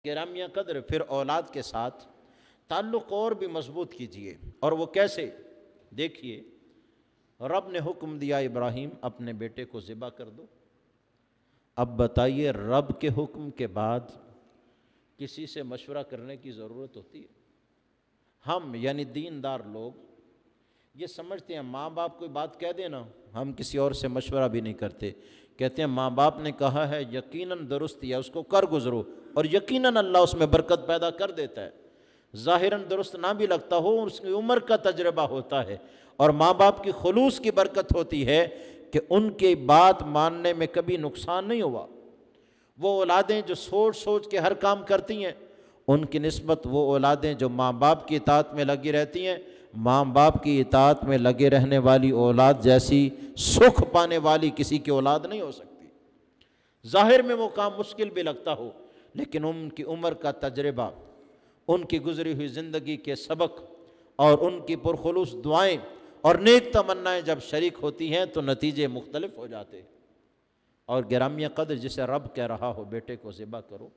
گرامیہ قدر پھر اولاد کے ساتھ تعلق اور بھی مضبوط کیجئے، اور وہ کیسے؟ دیکھیے، رب نے حکم دیا ابراہیم اپنے بیٹے کو ذبح کر دو۔ اب بتائیے، رب کے حکم کے بعد کسی سے مشورہ کرنے کی ضرورت ہوتی ہے؟ ہم یعنی دیندار لوگ یہ سمجھتے ہیں ماں باپ کوئی بات کہہ دینا، ہم کسی اور سے مشورہ بھی نہیں کرتے، کہتے ہیں ماں باپ نے کہا ہے یقیناً درست ہے، اس کو کر گزرو، اور یقیناً اللہ اس میں برکت پیدا کر دیتا ہے۔ ظاہراً درست نہ بھی لگتا ہو، اس کی عمر کا تجربہ ہوتا ہے، اور ماں باپ کی خلوص کی برکت ہوتی ہے کہ ان کی بات ماننے میں کبھی نقصان نہیں ہوا۔ وہ اولادیں جو سوچ سوچ کے ہر کام کرتی ہیں، ان کی نسبت وہ اولادیں جو ماں باپ کی اطاعت میں لگی رہتی ہیں، ماں باپ کی اطاعت میں لگے رہنے والی اولاد جیسی سکھ پانے والی کسی کی اولاد نہیں ہو سکتی۔ ظاہر میں وہ کام مشکل بھی لگتا ہو، لیکن ان کی عمر کا تجربہ، ان کی گزری ہوئی زندگی کے سبق اور ان کی پرخلوص دعائیں اور نیک تمنائیں جب شریک ہوتی ہیں تو نتیجے مختلف ہو جاتے ہیں۔ اور گرامیہ قدر جسے رب کہہ رہا ہو بیٹے کو ذبح کرو،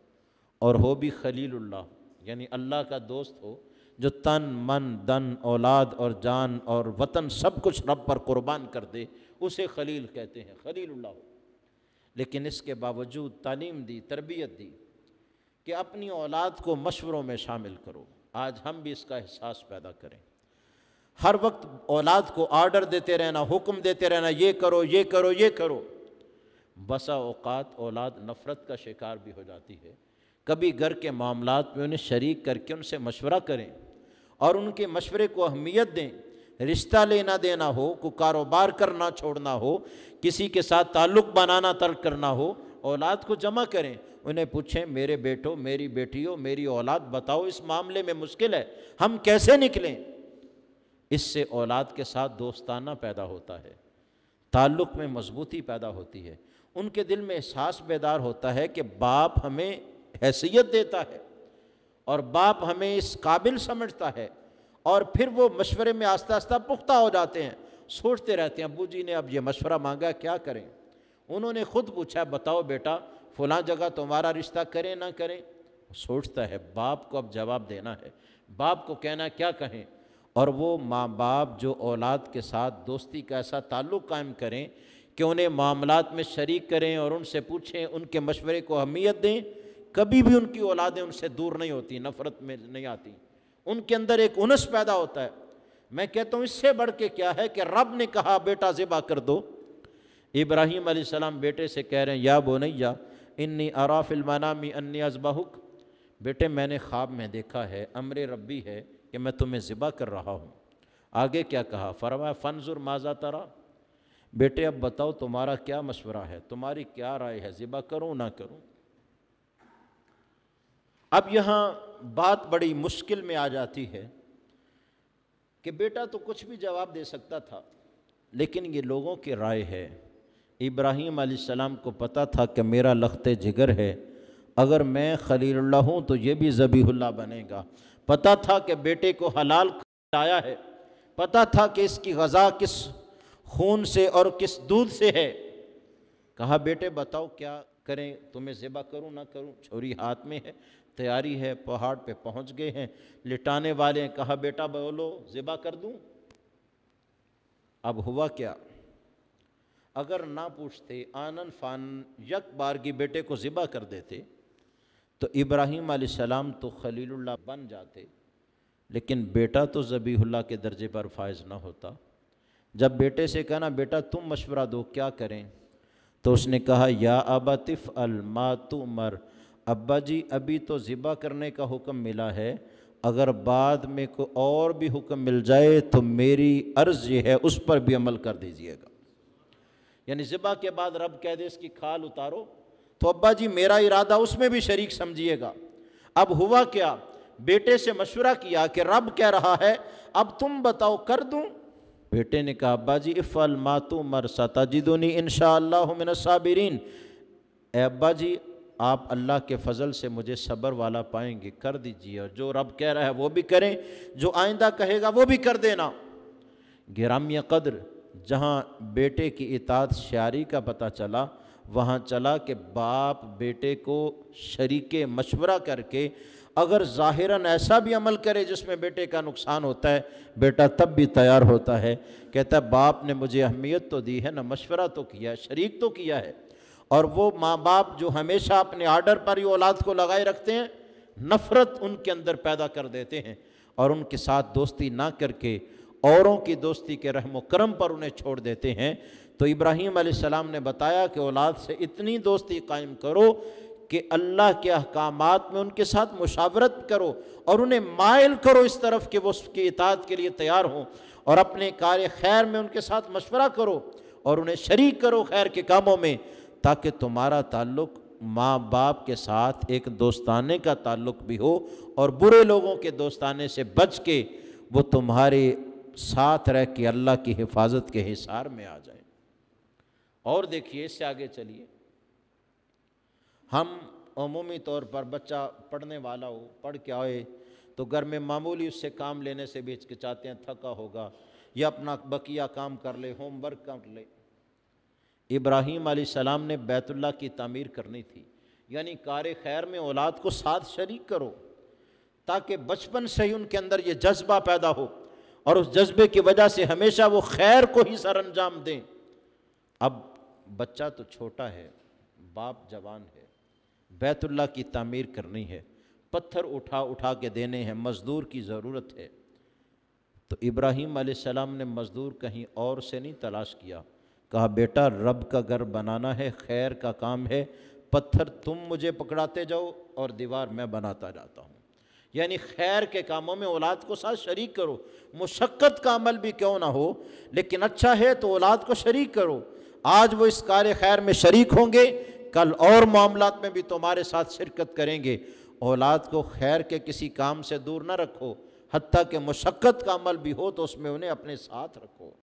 اور ہو بھی خلیل اللہ، یعنی اللہ کا دوست ہو جو تن من دن اولاد اور جان اور وطن سب کچھ رب پر قربان کر دے، اسے خلیل کہتے ہیں، خلیل اللہ ہو۔ لیکن اس کے باوجود تعلیم دی، تربیت دی کہ اپنی اولاد کو مشوروں میں شامل کرو۔ آج ہم بھی اس کا احساس پیدا کریں۔ ہر وقت اولاد کو آرڈر دیتے رہنا، حکم دیتے رہنا، یہ کرو یہ کرو یہ کرو، بسا اوقات اولاد نفرت کا شکار بھی ہو جاتی ہے۔ کبھی گھر کے معاملات میں انہیں شریک کر کے ان سے مشورہ کریں اور ان کے مشورے کو اہمیت دیں۔ رشتہ لینا دینا ہو، کوئی کاروبار کرنا چھوڑنا ہو، کسی کے ساتھ تعلق بنانا ترک کرنا ہو، اولاد کو جمع کریں، انہیں پوچھیں میرے بیٹوں میری بیٹیوں میری اولاد بتاؤ اس معاملے میں مشکل ہے، ہم کیسے نکلیں؟ اس سے اولاد کے ساتھ دوستانہ پیدا ہوتا ہے، تعلق میں مضبوطی پیدا ہوتی ہے، ان کے دل میں احساس بیدار ہوتا ہے کہ باپ ہمیں حیثیت دیتا ہے اور باپ ہمیں اس قابل سمجھتا ہے، اور پھر وہ مشورے میں آہستہ آہستہ پختہ ہو جاتے ہیں، سوچتے رہتے ہیں ابو جی نے اب یہ مشورہ مانگا کیا کریں؟ انہوں نے خود پوچھا بتاؤ بیٹا فلاں جگہ تمہارا رشتہ کریں نہ کریں؟ سوچتا ہے باپ کو اب جواب دینا ہے، باپ کو کہنا کیا کہیں، اور وہ ماں باپ جو اولاد کے ساتھ دوستی کا ایسا تعلق قائم کریں کہ انہیں معاملات میں شریک کریں اور ان سے پوچھیں، ان کے مشورے کو اہمیت دیں، کبھی بھی ان کی اولادیں ان سے دور نہیں ہوتی، نفرت میں نہیں آتی، ان کے اندر ایک انس پیدا ہوتا ہے۔ میں کہتا ہوں اس سے بڑھ کے کیا ہے کہ رب نے کہا بیٹا ذبح کر دو۔ ابراہیم علیہ السلام بیٹے سے کہہ رہے ہیں یا بنیا انی اری فی المنام انی اذبحک، بیٹے میں نے خواب میں دیکھا ہے، امر ربی ہے کہ میں تمہیں ذبح کر رہا ہوں۔ آگے کیا کہا؟ فرمایا فانظر ماذا تری، بیٹے اب بتاؤ تمہارا کیا مشورہ ہے، تمہاری کیا رائے ہے، ذبح کروں نہ کروں؟ اب یہاں بات بڑی مشکل میں آ جاتی ہے کہ بیٹا تو کچھ بھی جواب دے سکتا تھا، لیکن یہ لوگوں کی رائے ہے۔ ابراہیم علیہ السلام کو پتہ تھا کہ میرا لخت جگر ہے، اگر میں خلیل اللہ ہوں تو یہ بھی ذبیح اللہ بنے گا۔ پتہ تھا کہ بیٹے کو حلال کھلایا ہے، پتہ تھا کہ اس کی غذا کس خون سے اور کس دودھ سے ہے۔ کہا بیٹے بتاؤ کیا کریں، تمہیں ذبح کروں نہ کروں؟ چھری ہاتھ میں ہے، تیاری ہے، پہاڑ پہ پہنچ گئے ہیں، لٹانے والے ہیں۔ کہا بیٹا بولو ذبح کر دوں؟ اب ہوا کیا؟ اگر نہ پوچھتے آنن فان یک بارگی بیٹے کو ذبح کر دیتے تو ابراہیم علیہ السلام تو خلیل اللہ بن جاتے، لیکن بیٹا تو ذبیح اللہ کے درجے پر فائز نہ ہوتا۔ جب بیٹے سے کہنا بیٹا تم مشورہ دو کیا کریں، تو اس نے کہا یا ابت افعل ما تؤمر، ابا جی ابھی تو ذبح کرنے کا حکم ملا ہے، اگر بعد میں کوئی اور بھی حکم مل جائے تو میری عرض یہ ہے اس پر بھی عمل کر دیجئے گا۔ یعنی ذبح کے بعد رب کہہ دے اس کی کھال اتارو تو ابا جی میرا ارادہ اس میں بھی شریک سمجھیے گا۔ اب ہوا کیا؟ بیٹے سے مشورہ کیا کہ رب کہہ رہا ہے اب تم بتاؤ کر دوں؟ بیٹے نے کہا ابا جی افعل ما تؤمر ستجدنی انشاءاللہ من الصابرین، اے ابا جی آپ اللہ کے فضل سے مجھے صبر والا پائیں گے، کر دیجئے، اور جو رب کہہ رہا ہے وہ بھی کریں، جو آئندہ کہے گا وہ بھی کر دینا۔ گرامیہ قدر جہاں بیٹے کی اطاعت شیاری کا پتہ چلا، وہاں چلا کہ باپ بیٹے کو شریک مشورہ کر کے اگر ظاہراً ایسا بھی عمل کرے جس میں بیٹے کا نقصان ہوتا ہے، بیٹا تب بھی تیار ہوتا ہے، کہتا ہے باپ نے مجھے اہمیت تو دی ہے نا، مشورہ تو کیا ہے، شریک تو کیا ہے۔ اور وہ ماں باپ جو ہمیشہ اپنے آرڈر پر ہی اولاد کو لگائے رکھتے ہیں، نفرت ان کے اندر پیدا کر دیتے ہیں اور ان کے ساتھ دوستی نہ کر کے اوروں کی دوستی کے رحم و کرم پر انہیں چھوڑ دیتے ہیں۔ تو ابراہیم علیہ السلام نے بتایا کہ اولاد سے اتنی دوستی قائم کرو کہ اللہ کے احکامات میں ان کے ساتھ مشاورت کرو اور انہیں مائل کرو اس طرف کہ وہ اس کی اطاعت کے لیے تیار ہوں، اور اپنے کار خیر میں ان کے ساتھ مشورہ کرو اور انہیں شریک کرو خیر کے کاموں میں، تاکہ تمہارا تعلق ماں باپ کے ساتھ ایک دوستانے کا تعلق بھی ہو اور برے لوگوں کے دوستانے سے بچ کے وہ تمہارے ساتھ رہ کے اللہ کی حفاظت کے حصار میں آ جائیں۔ اور دیکھیے اس سے آگے چلیے، ہم عمومی طور پر بچہ پڑھنے والا ہو، پڑھ کے آئے تو گھر میں معمولی اس سے کام لینے سے بھی ہچکچاتے ہیں، تھکا ہوگا یا اپنا بقیہ کام کر لے، ہوم ورک کر لے۔ ابراہیم علیہ السلام نے بیت اللہ کی تعمیر کرنی تھی، یعنی کار خیر میں اولاد کو ساتھ شریک کرو تاکہ بچپن سے ہی ان کے اندر یہ جذبہ پیدا ہو اور اس جذبے کی وجہ سے ہمیشہ وہ خیر کو ہی سر انجام دیں۔ اب بچہ تو چھوٹا ہے، باپ جوان ہے، بیت اللہ کی تعمیر کرنی ہے، پتھر اٹھا اٹھا کے دینے ہیں، مزدور کی ضرورت ہے۔ تو ابراہیم علیہ السلام نے مزدور کہیں اور سے نہیں تلاش کیا، کہا بیٹا رب کا گھر بنانا ہے، خیر کا کام ہے، پتھر تم مجھے پکڑاتے جاؤ اور دیوار میں بناتا جاتا ہوں۔ یعنی خیر کے کاموں میں اولاد کو ساتھ شریک کرو، مشقت کا عمل بھی کیوں نہ ہو لیکن اچھا ہے تو اولاد کو شریک کرو۔ آج وہ اس کار خیر میں شریک ہوں گے، کل اور معاملات میں بھی تمہارے ساتھ شرکت کریں گے۔ اولاد کو خیر کے کسی کام سے دور نہ رکھو، حتیٰ کہ مشقت کا عمل بھی ہو تو اس میں انہیں اپنے ساتھ رکھو۔